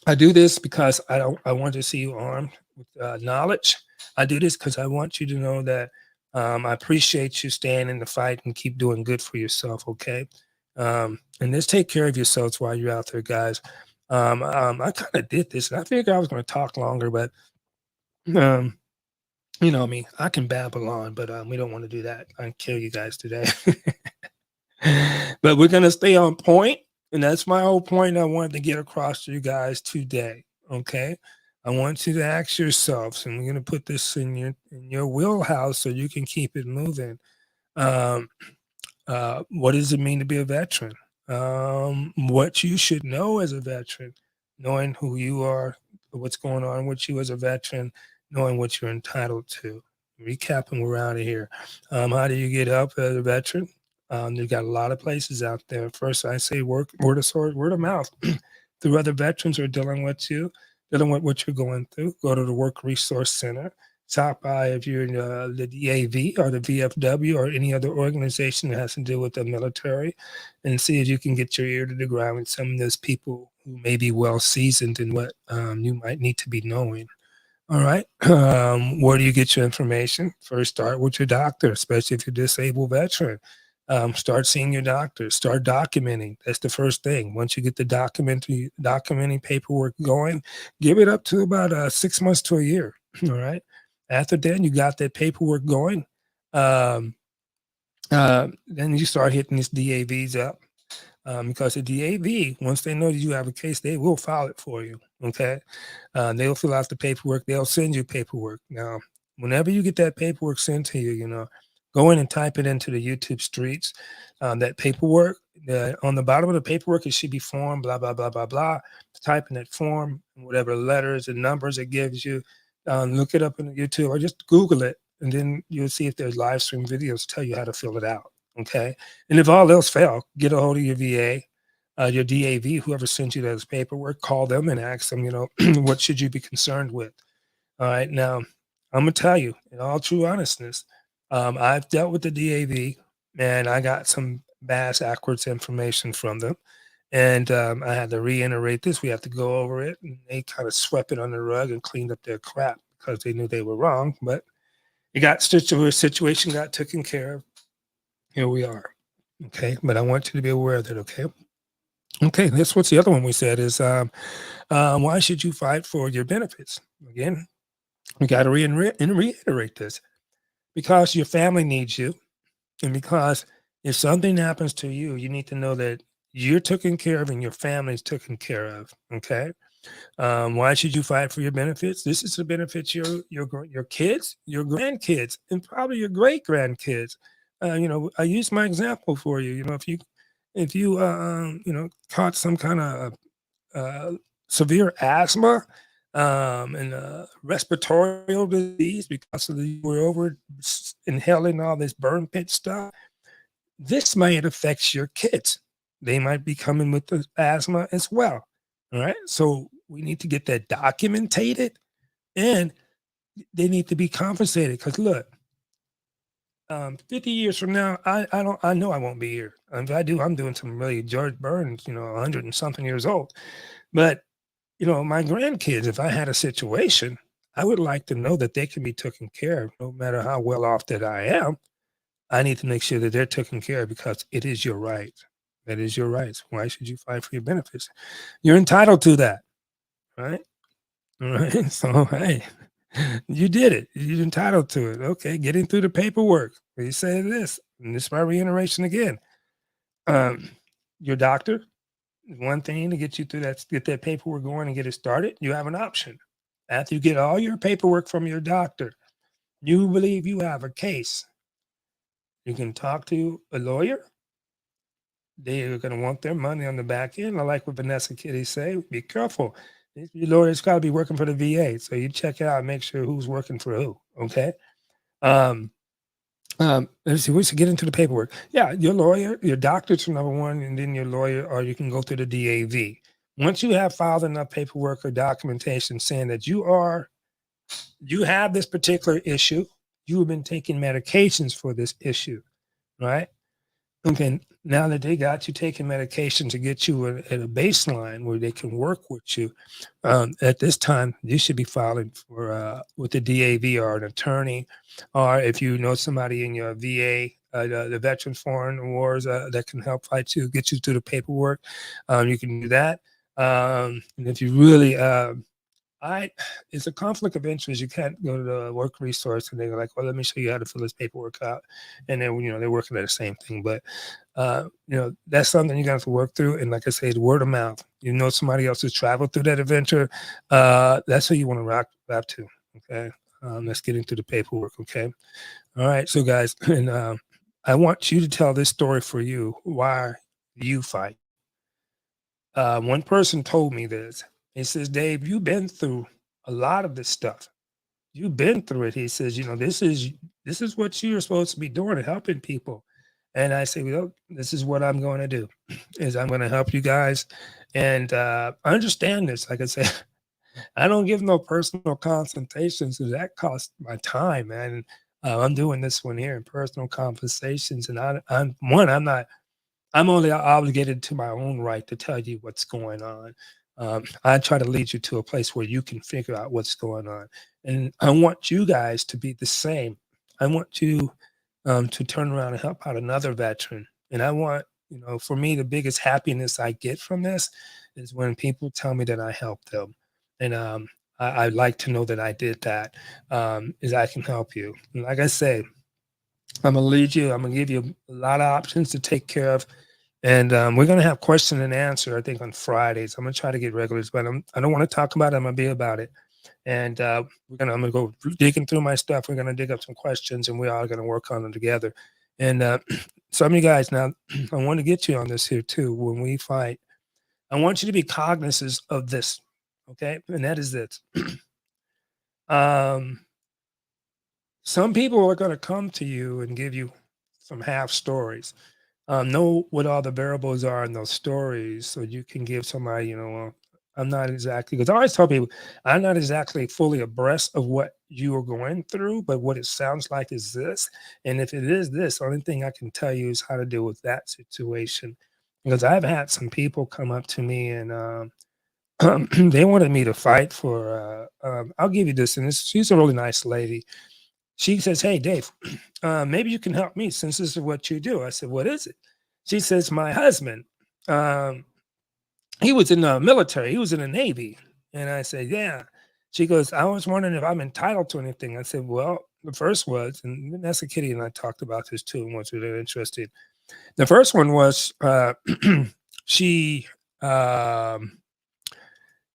I do this because I want to see you armed with knowledge. I do this because I want you to know that I appreciate you staying in the fight and keep doing good for yourself. Okay. And just take care of yourselves while you're out there, guys. I kind of did this, and I figured I was going to talk longer, but you know me, I can babble on, but we don't want to do that. I can kill you guys today. But we're going to stay on point, and that's my whole point I wanted to get across to you guys today. Okay, I want you to ask yourselves, and we're going to put this in your wheelhouse so you can keep it moving. What does it mean to be a veteran? What you should know as a veteran, knowing who you are, what's going on with you as a veteran, knowing what you're entitled to. Recapping, we're out of here. How do you get help as a veteran? You've got a lot of places out there. First, I say word of source, word of mouth. Through other veterans who are dealing with what you're going through. Go to the Work Resource Center. Stop by if you're in the DAV or the VFW or any other organization that has to do with the military, and see if you can get your ear to the ground with some of those people who may be well seasoned in what you might need to be knowing. All right. Where do you get your information? First, start with your doctor, especially if you're a disabled veteran. Start seeing your doctor. Start documenting. That's the first thing. Once you get the documenting paperwork going, give it up to about 6 months to a year. All right. After then, you got that paperwork going. Then you start hitting these DAVs up. because the DAV, once they know that you have a case, they will file it for you. Okay, they'll fill out the paperwork. They'll send you paperwork. Now, whenever you get that paperwork sent to you, go in and type it into the YouTube streets. That paperwork, on the bottom of the paperwork, it should be form blah blah blah blah blah. Type in that form, whatever letters and numbers it gives you. Look it up in YouTube or just Google it, and then you'll see if there's live stream videos tell you how to fill it out. Okay. And if all else fail, get a hold of your VA, your DAV, whoever sent you those paperwork, call them and ask them, what should you be concerned with? All right. Now, I'm going to tell you, in all true honestness, I've dealt with the DAV and I got some backwards information from them. And I had to reiterate this. We have to go over it. And they kind of swept it under the rug and cleaned up their crap because they knew they were wrong. But it got situation got taken care of. Here we are. Okay. But I want you to be aware of that. Okay. Okay. That's what's the other one we said is why should you fight for your benefits? Again, we got to reiterate this because your family needs you. And because if something happens to you, you need to know that you're taken care of and your family's taken care of. Okay. Why should you fight for your benefits? This is to benefit your kids, your grandkids, and probably your great grandkids. I use my example for you. If you caught some kind of severe asthma and respiratory disease because you were over inhaling all this burn pit stuff, this might affect your kids. They might be coming with the asthma as well. All right. So we need to get that documented and they need to be compensated. Because look, 50 years from now, I know I won't be here. If I do, I'm doing some really George Burns, 100 and something years old. But, my grandkids, if I had a situation, I would like to know that they can be taken care of no matter how well off that I am. I need to make sure that they're taken care of because it is your right. That is your rights. Why should you fight for your benefits? You're entitled to that, right? All right. So, hey, you did it. You're entitled to it. Okay. Getting through the paperwork. You say this, and this is my reiteration again. Your doctor, one thing to get you through that, get that paperwork going and get it started. You have an option. After you get all your paperwork from your doctor, you believe you have a case. You can talk to a lawyer. They are going to want their money on the back end. I like what Vanessa Kitty say. Be careful. Your lawyer's got to be working for the VA. So you check it out and make sure who's working for who. Okay. Let's see. We should get into the paperwork. Yeah, your lawyer, your doctor's number one, and then your lawyer, or you can go to the DAV. Once you have filed enough paperwork or documentation saying that you have this particular issue, you have been taking medications for this issue, right? Okay, now that they got you taking medication to get you at a baseline where they can work with you, at this time you should be filing for with the DAV or an attorney, or if you know somebody in your VA, the Veterans Foreign Wars that can help fight you, get you through the paperwork. You can do that. And if you really it's a conflict of interest. You can't go to the work resource and they're like, well, let me show you how to fill this paperwork out. And then, they're working at the same thing. But, that's something you got to work through. And like I say, word of mouth, somebody else has traveled through that adventure. That's who you want to rap to. Okay. Let's get into the paperwork. Okay. All right. So guys, and I want you to tell this story for you. Why you fight. One person told me this. He says, Dave, you've been through a lot of this stuff. You've been through it. He says, this is what you're supposed to be doing, helping people. And I say, well, this is what I'm going to do, is I'm going to help you guys. And understand this. Like I said, I don't give no personal consultations because that costs my time, man. I'm doing this one here in personal conversations. And I'm only obligated to my own right to tell you what's going on. I try to lead you to a place where you can figure out what's going on. And I want you guys to be the same. I want you to turn around and help out another veteran. And I want, for me, the biggest happiness I get from this is when people tell me that I helped them. And I'd like to know that I did that, is I can help you. And like I say, I'm going to lead you. I'm going to give you a lot of options to take care of. And we're going to have question and answer, I think, on Fridays. I'm going to try to get regulars, but I don't want to talk about it. I'm going to be about it. And I'm going to go digging through my stuff. We're going to dig up some questions, and we're all going to work on them together. And some of you guys, now, I want to get you on this here too. When we fight, I want you to be cognizant of this, okay? And that is this. Some people are going to come to you and give you some half stories. Know what all the variables are in those stories so you can give somebody, I'm not exactly, because I always tell people, I'm not exactly fully abreast of what you are going through, but what it sounds like is this. And if it is this, the only thing I can tell you is how to deal with that situation. Because I've had some people come up to me and they wanted me to fight for, I'll give you this, and she's a really nice lady. She says, "Hey, Dave, maybe you can help me since this is what you do." I said, "What is it?" She says, "My husband, um, he was in the military. He was in the Navy." And I said, "Yeah." She goes, "I was wondering if I'm entitled to anything." I said, "Well, the first was," and Vanessa Kitty and I talked about this too and was really interested. The first one was she, um,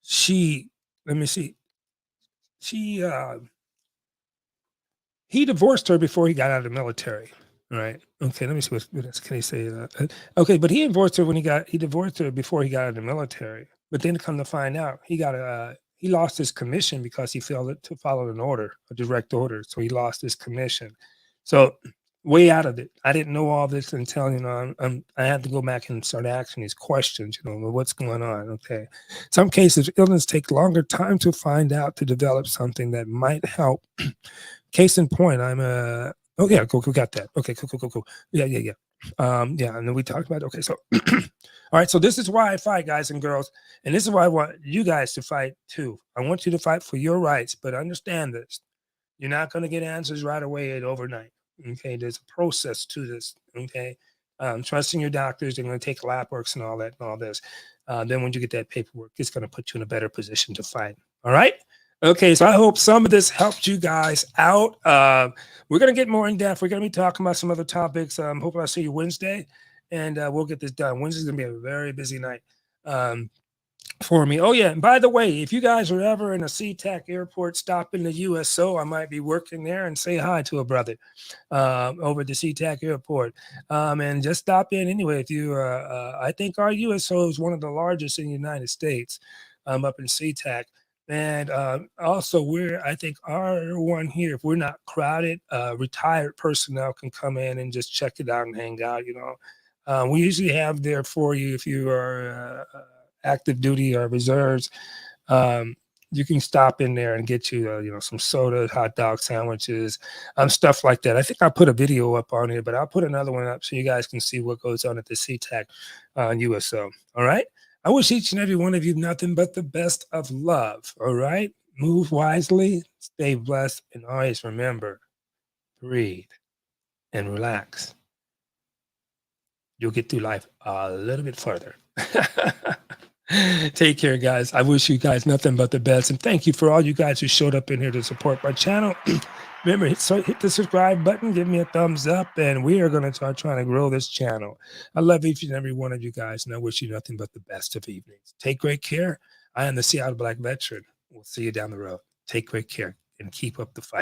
she, let me see, she, he divorced her before he got out of the military, right? Okay, let me see what else can I say. Okay, but he divorced her he divorced her before he got out of the military. But then come to find out, he lost his commission because he failed to follow an order, a direct order. So he lost his commission. So way out of it. I didn't know all this until I had to go back and start asking these questions. Well, what's going on? Okay, some cases illness take longer time to find out to develop something that might help. Case in point, oh yeah, cool, got that. Okay, cool. Yeah. Yeah, and then we talked about, okay, so all right, so this is why I fight, guys and girls, and this is why I want you guys to fight too. I want you to fight for your rights, but understand this. You're not going to get answers right away at overnight. Okay, there's a process to this. Okay, trusting your doctors, they're going to take lab works and all that and all this. Then when you get that paperwork, it's going to put you in a better position to fight. All right. Okay, so I hope some of this helped you guys out. We're going to get more in depth. We're going to be talking about some other topics. Hopefully I'll see you Wednesday, and we'll get this done. Wednesday's going to be a very busy night for me. Oh, yeah, and by the way, if you guys are ever in a SeaTac airport, stop in the USO. I might be working there, and say hi to a brother over at the SeaTac airport. And just stop in anyway. If you, I think our USO is one of the largest in the United States up in SeaTac. And also, I think our one here, if we're not crowded, retired personnel can come in and just check it out and hang out. We usually have there for you if you are active duty or reserves. You can stop in there and get you, some soda, hot dog sandwiches, stuff like that. I think I put a video up on here, but I'll put another one up so you guys can see what goes on at the SeaTac USO. All right. I wish each and every one of you nothing but the best of love. All right. Move wisely, stay blessed, and always remember, breathe and relax. You'll get through life a little bit further. Take care, guys. I wish you guys nothing but the best. And thank you for all you guys who showed up in here to support my channel. Remember, hit the subscribe button, give me a thumbs up, and we are going to start trying to grow this channel. I love each and every one of you guys, and I wish you nothing but the best of evenings. Take great care. I am the Seattle Black Veteran. We'll see you down the road. Take great care and keep up the fight.